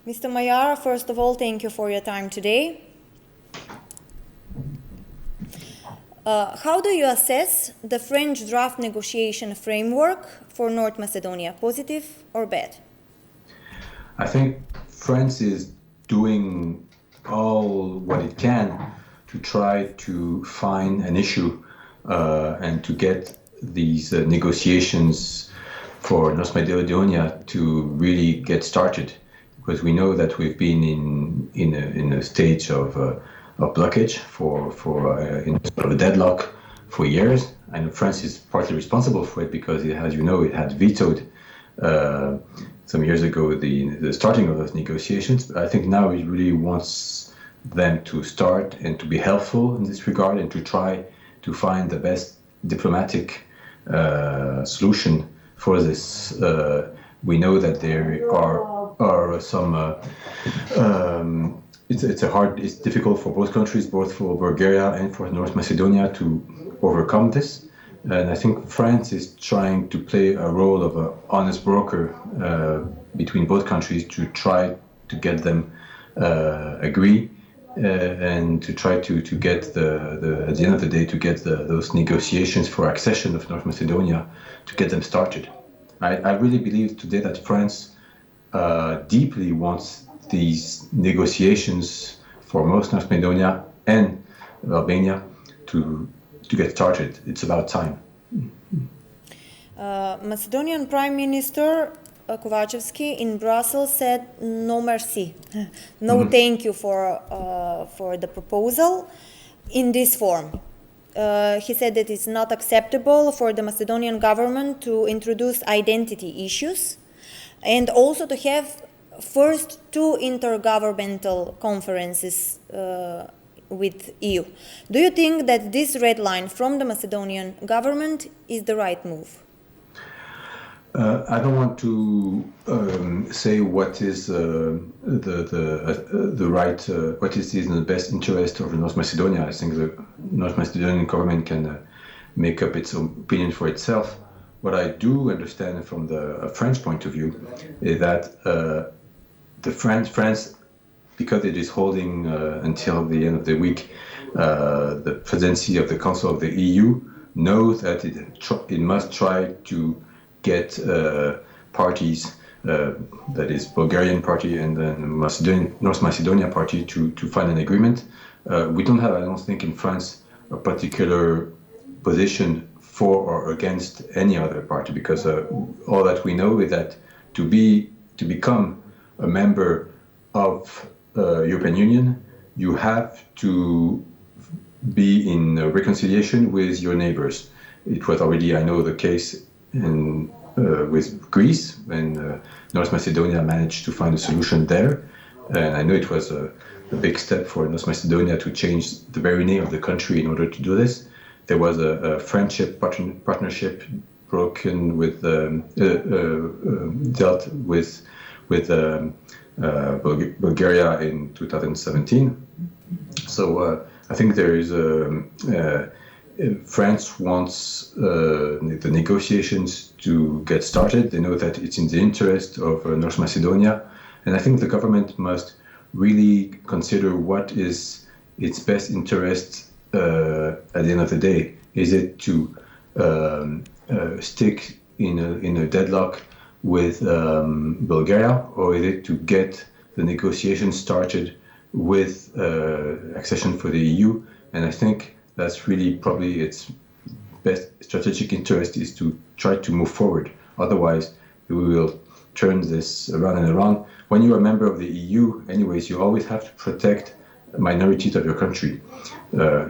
Mr. Maјar, first of all, thank you for your time today. How do you assess the French draft negotiation framework for North Macedonia, positive or bad? I think France is doing all what it can to try to find an issue and to get these negotiations for North Macedonia to really get started, because we know that we've been in a stage of blockage in sort of a deadlock for years, and France is partly responsible for it because it had vetoed some years ago the starting of those negotiations. But I think now it really wants them to start and to be helpful in this regard and to try to find the best diplomatic solution for this. We know that there are some. It's difficult for both countries, both for Bulgaria and for North Macedonia, to overcome this. And I think France is trying to play a role of an honest broker between both countries to try to get them agree and to try to get at the end of the day to get those negotiations for accession of North Macedonia to get them started. I really believe today that France deeply wants these negotiations for most North Macedonia and Albania to get started. It's about time. Macedonian Prime Minister Kovacevski in Brussels said no merci, no thank you for the proposal in this form. He said that it's not acceptable for the Macedonian government to introduce identity issues and also to have first two intergovernmental conferences with EU. Do you think that this red line from the Macedonian government is the right move? I don't want to say what is the right, what is in the best interest of North Macedonia. I think the North Macedonian government can make up its own opinion for itself. What I do understand from the French point of view is that France, because it is holding until the end of the week the presidency of the Council of the EU, knows that it must try to get parties, that is Bulgarian party and then North Macedonia party, to find an agreement. We don't have, I don't think, in France a particular position for or against any other party, because all that we know is that to become a member of European Union, you have to be in reconciliation with your neighbors. It was already, I know, the case with Greece, when North Macedonia managed to find a solution there. And I know it was a big step for North Macedonia to change the very name of the country in order to do this. There was a friendship partnership broken with, dealt with Bulgaria in 2017. So I think there is France wants the negotiations to get started. They know that it's in the interest of North Macedonia, and I think the government must really consider what is its best interest at the end of the day. Is it to stick in a deadlock with Bulgaria, or is it to get the negotiations started with accession for the EU? And I think that's really probably its best strategic interest, is to try to move forward. Otherwise, we will turn this around and around. When you are a member of the EU, anyways, you always have to protect minorities of your country.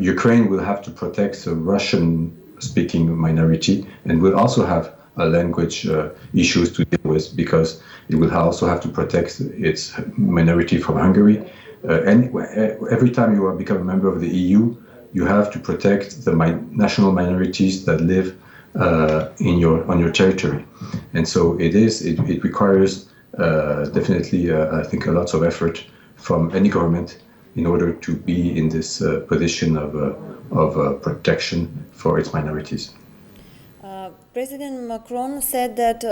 Ukraine will have to protect the Russian-speaking minority, and will also have language issues to deal with, because it will also have to protect its minority from Hungary. And every time you become a member of the EU, you have to protect the national minorities that live on your territory. And so it requires definitely, I think, a lot of effort from any government in order to be in this position of protection for its minorities. President Macron said that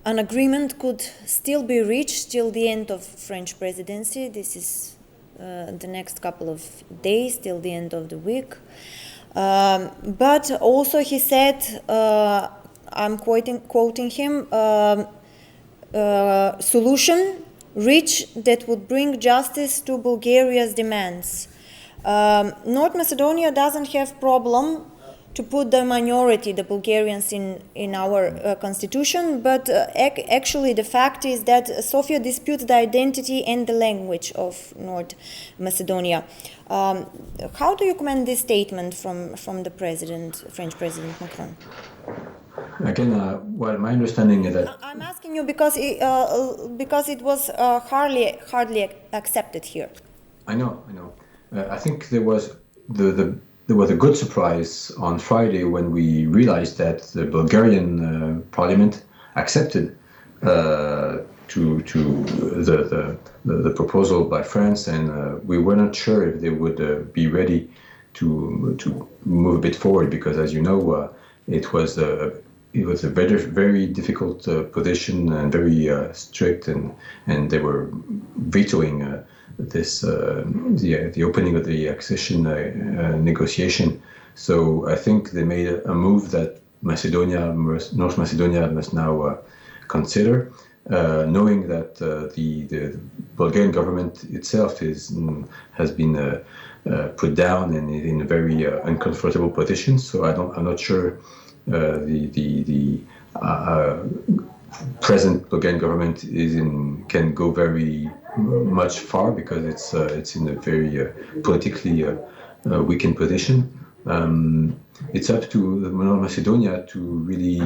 an agreement could still be reached till the end of French presidency. This is the next couple of days, till the end of the week. But also he said, I'm quoting him, solution reached that would bring justice to Bulgaria's demands. North Macedonia doesn't have problem to put the minority, the Bulgarians, in our constitution, but actually the fact is that Sofia disputes the identity and the language of North Macedonia. How do you comment this statement from the French President Macron? Again, well, my understanding is that I'm asking you because it was hardly accepted here. I know. I think there was there was a good surprise on Friday when we realized that the Bulgarian Parliament accepted the proposal by France, and we were not sure if they would be ready to move a bit forward, because, as you know, it was a very, very difficult position and very strict, and they were vetoing the opening of the accession negotiation. So I think they made a move that North Macedonia must now consider, knowing that the Bulgarian government itself has been put down and in a very uncomfortable position. So I'm not sure the present Bulgarian government can go very much far, because it's in a very politically weakened position. It's up to North Macedonia to really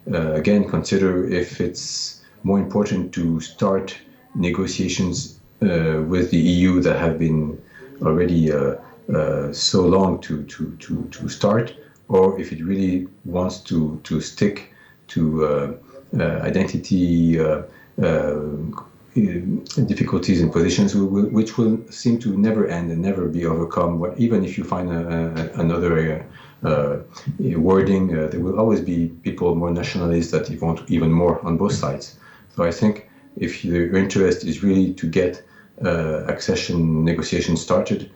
again consider if it's more important to start negotiations with the EU that have been already so long to start, or if it really wants to stick to identity difficulties and positions which will seem to never end and never be overcome. Even if you find another wording, there will always be people more nationalists that want even more on both sides. So I think if your interest is really to get accession negotiations started,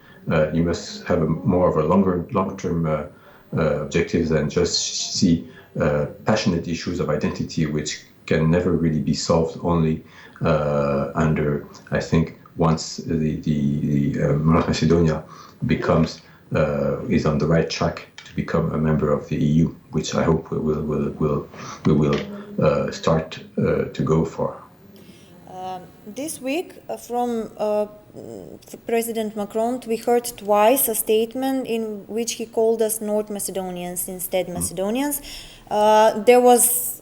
you must have more of a long-term objective than just see passionate issues of identity, which can never really be solved only under, I think, once the North Macedonia is on the right track to become a member of the EU, which I hope we will start to go for. This week, from President Macron, we heard twice a statement in which he called us North Macedonians instead Macedonians. There was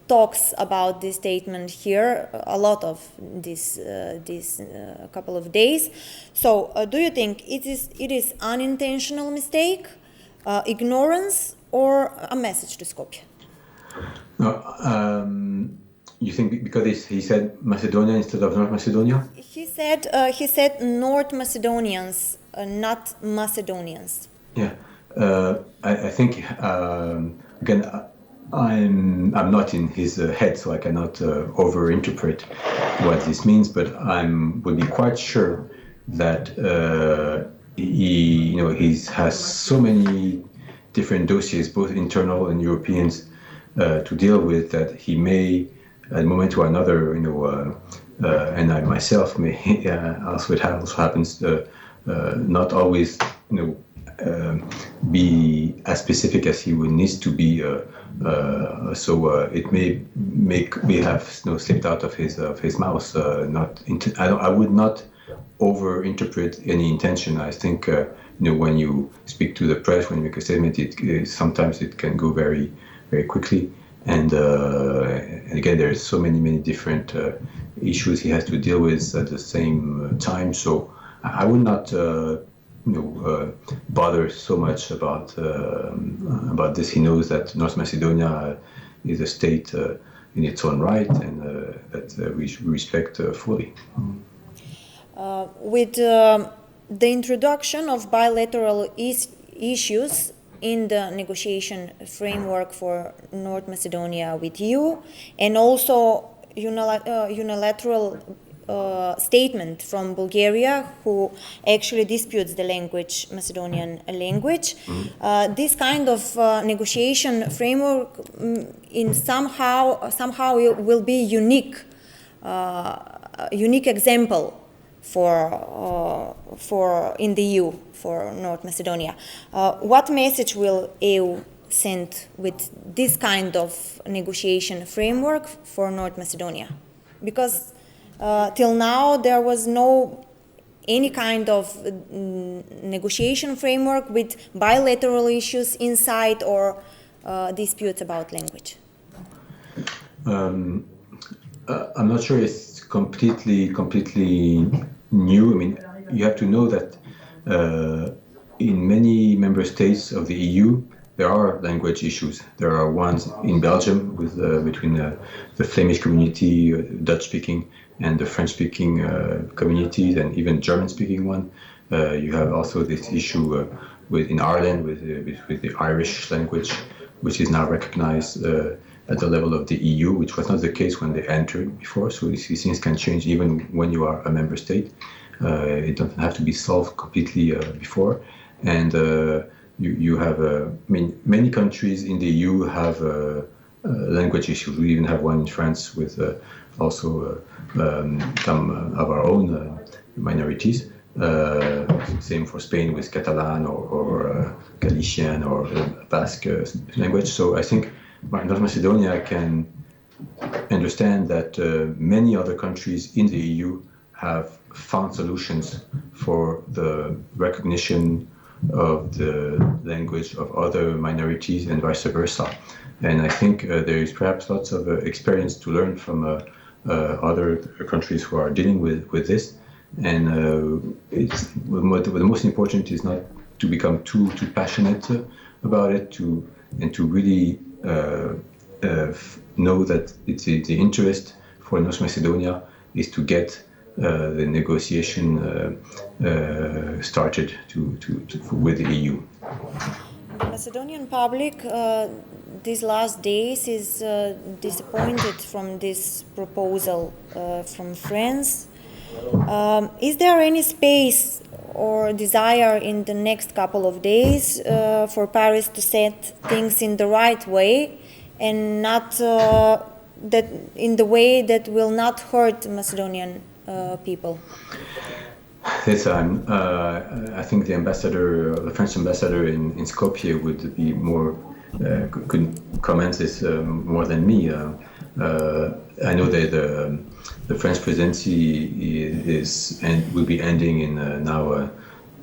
talks about this statement here, a lot of this couple of days. So, do you think it is unintentional mistake, ignorance, or a message to Skopje? No, you think because he said Macedonia instead of North Macedonia? He said North Macedonians, not Macedonians. Yeah, I think again. I'm not in his head, so I cannot overinterpret what this means. But would be quite sure that he has so many different dossiers, both internal and Europeans, to deal with, that he may, at a moment or another, and I myself may also it also happens not always, be as specific as he needs to be. So it may have slipped out of his mouth. I would not overinterpret any intention. I think when you speak to the press, when you make a statement, sometimes it can go very, very quickly. And again, there's so many different issues he has to deal with at the same time. So I would not bother so much about this. He knows that North Macedonia is a state in its own right, and that we respect fully. With the introduction of bilateral issues in the negotiation framework for North Macedonia with EU, and also unilateral statement from Bulgaria, who actually disputes the language, Macedonian language. This kind of negotiation framework in somehow will be unique example for in the EU for North Macedonia. What message will EU send with this kind of negotiation framework for North Macedonia? Because till now there was no any kind of negotiation framework with bilateral issues inside or disputes about language. I'm not sure it's completely new. I mean, you have to know that in many member states of the EU, there are language issues. There are ones in Belgium with between the Flemish community, Dutch-speaking, and the French-speaking communities, and even German-speaking one. You have also this issue in Ireland with the Irish language, which is now recognized at the level of the EU, which was not the case when they entered before. So these things can change even when you are a member state. It doesn't have to be solved completely before. And you have, I mean, many countries in the EU have language issues. We even have one in France with also some of our own minorities. Same for Spain with Catalan or Galician or Basque language. So I think North Macedonia can understand that many other countries in the EU have found solutions for the recognition of the language of other minorities and vice versa. And I think there is perhaps lots of experience to learn from other countries who are dealing with this. And the most important is not to become too passionate about it, and to really know that it's the interest for North Macedonia is to get the negotiation started with the EU. The Macedonian public these last days is disappointed from this proposal from France. Is there any space or desire in the next couple of days for Paris to set things in the right way and not that in the way that will not hurt Macedonian people? Yes, I think the French ambassador in Skopje would be more could comment this more than me. I know that the French presidency will be ending in now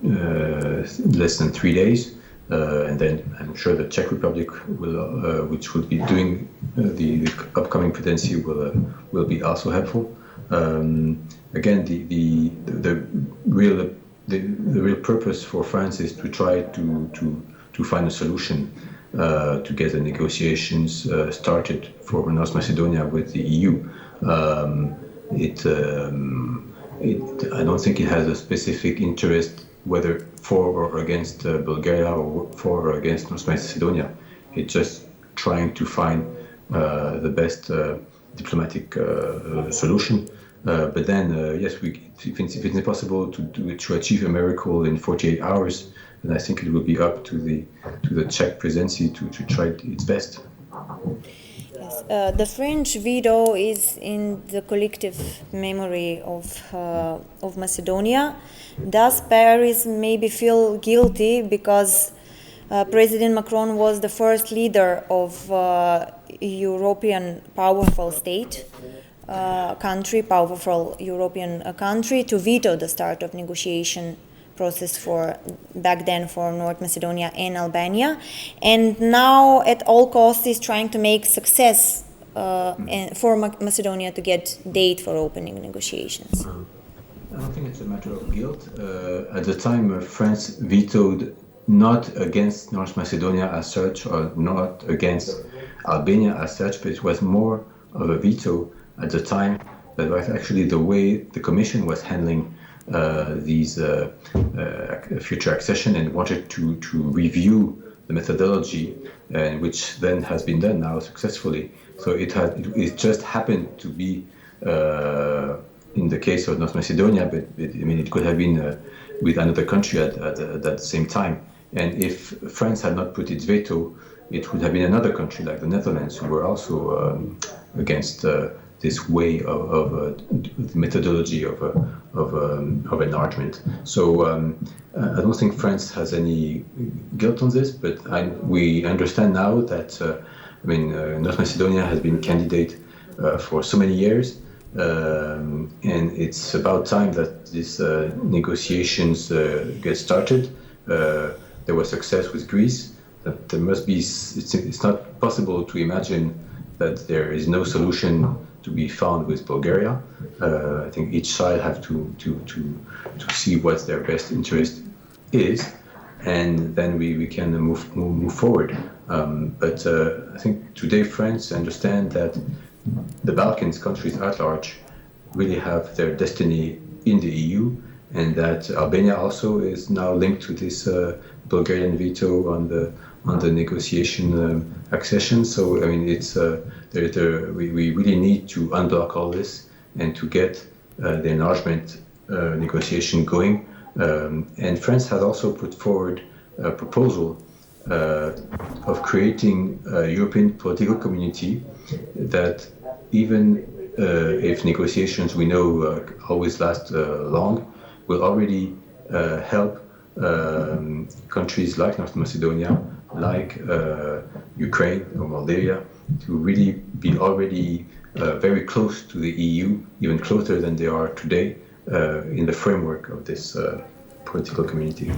less than 3 days, and then I'm sure the Czech Republic will, which will be doing the upcoming presidency, will be also helpful. Again, the real purpose for France is to try to find a solution to get the negotiations started for North Macedonia with the EU. I don't think it has a specific interest whether for or against Bulgaria or for or against North Macedonia. It's just trying to find the best diplomatic solution. But then, yes, if it's possible to achieve a miracle in 48 hours, then I think it will be up to the Czech presidency to try its best. Yes, the French veto is in the collective memory of Macedonia. Does Paris maybe feel guilty because President Macron was the first leader of European powerful state? Powerful European country to veto the start of negotiation process back then for North Macedonia and Albania, and now at all costs is trying to make success for Macedonia to get date for opening negotiations. I don't think it's a matter of guilt. At the time, France vetoed not against North Macedonia as such, or not against Albania as such, but it was more of a veto at the time that was actually the way the Commission was handling these future accession, and wanted to review methodology, which then has been done now successfully. So it just happened to be in the case of North Macedonia, but it could have been with another country at that same time. And if France had not put its veto, it would have been another country like the Netherlands who were also against this way of the methodology of enlargement. So I don't think France has any guilt on this, but we understand now that North Macedonia has been candidate for so many years, and it's about time that these negotiations get started. There was success with Greece. That there must be. It's not possible to imagine that there is no solution to be found with Bulgaria. I think each side have to see what their best interest is, and then we can move forward. But I think today France understand that the Balkans countries at large really have their destiny in the EU, and that Albania also is now linked to this Bulgarian veto on the negotiation accession. So it's we really need to unblock all this and to get the enlargement negotiation going. And France has also put forward a proposal of creating a European political community that even if negotiations we know always last long, will already help countries like North Macedonia, like Ukraine or Moldavia, to really be already very close to the EU, even closer than they are today, in the framework of this political community.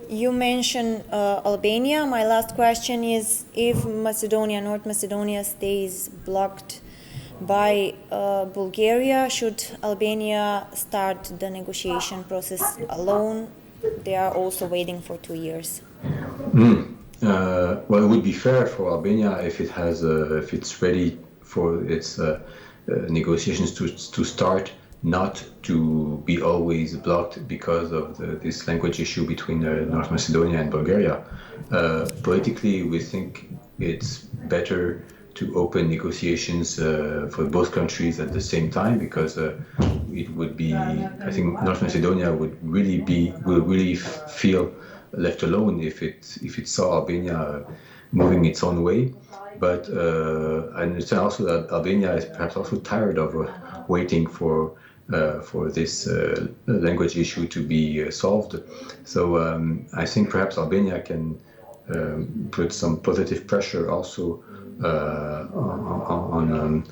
You mentioned Albania. My last question is, if North Macedonia stays blocked by Bulgaria, should Albania start the negotiation process alone? They are also waiting for 2 years. Well, it would be fair for Albania if it's ready for its negotiations to start, not to be always blocked because of this language issue between North Macedonia and Bulgaria. Politically, we think it's better to open negotiations for both countries at the same time, because it would be, I think North Macedonia will really feel left alone if it saw Albania moving its own way. But I understand also that Albania is perhaps also tired of waiting for this language issue to be solved. So I think perhaps Albania can put some positive pressure also on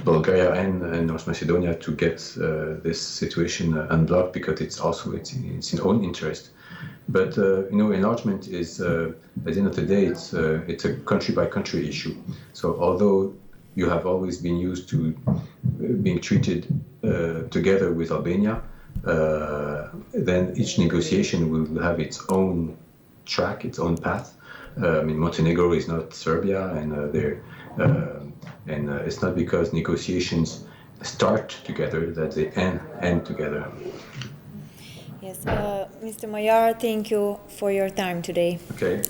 Bulgaria and North Macedonia to get this situation unblocked, because it's in own interest. But enlargement is at the end of the day, it's a country by country issue. So although you have always been used to being treated together with Albania, then each negotiation will have its own track, its own path. Montenegro is not Serbia, and it's not because negotiations start together that they end together. Yes, Mr. Maјar, thank you for your time today. Okay.